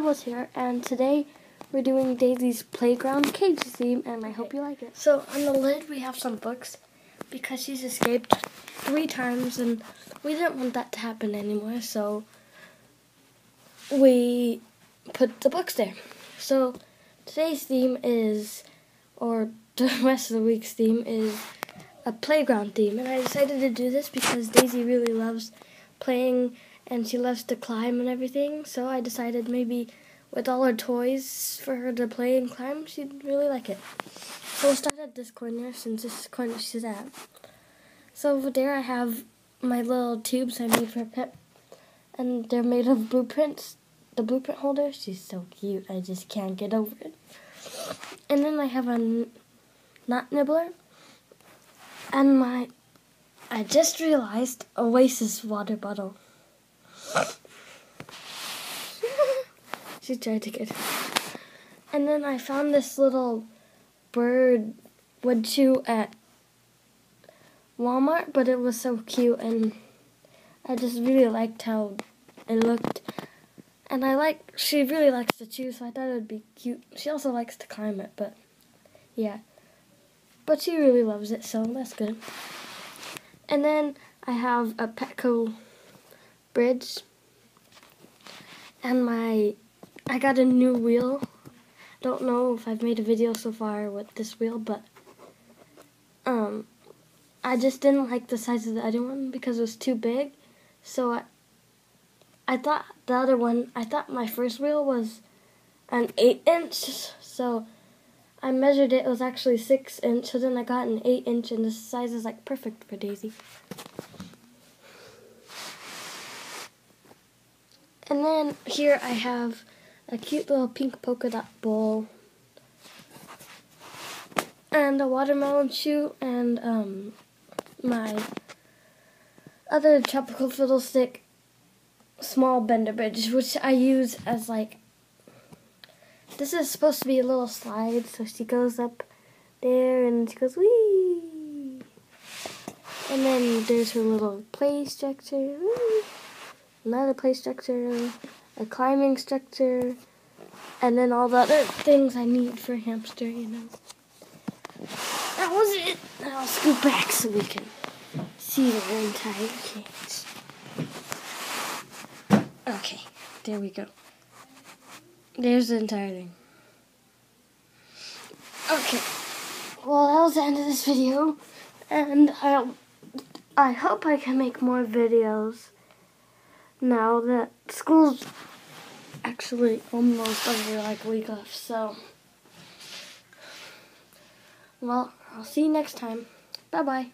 Bubbles here, and today we're doing Daisy's Playground Cage theme, and I hope you like it. So on the lid we have some books because she's escaped 3 times and we didn't want that to happen anymore, so we put the books there. So today's theme is, or the rest of the week's theme is a playground theme, and I decided to do this because Daisy really loves playing and she loves to climb and everything, so I decided maybe with all her toys for her to play and climb, she'd really like it. So we'll start at this corner since this is the corner she's at. So over there I have my little tubes I made for Pip, and they're made of blueprints. The blueprint holder, she's so cute, I just can't get over it. And then I have a nut nibbler, and I just realized Oasis water bottle. She tried to get it. And then I found this little bird wood chew at Walmart, but it was so cute and I just really liked how it looked. And she really likes to chew, so I thought it would be cute. She also likes to climb it, but yeah. But she really loves it, so that's good. And then I have a Petco bridge. And I got a new wheel. Don't know if I've made a video so far with this wheel, but I just didn't like the size of the other one because it was too big. So I thought my first wheel was an 8-inch, so I measured it. It was actually 6-inch, so then I got an 8-inch, and the size is like perfect for Daisy. And then here I have a cute little pink polka dot bowl, and a watermelon shoe, and my other tropical fiddlestick small bender bridge, which I use as this is supposed to be a little slide, so she goes up there and she goes wee, and then there's her little play structure, wee. Another play structure, a climbing structure, and then all the other things I need for a hamster, you know. That was it. Now I'll scoot back so we can see the entire cage. Okay, there we go. There's the entire thing. Okay, well that was the end of this video, and I hope I can make more videos now that school's actually almost over, like a week left, so, well, I'll see you next time. Bye-bye.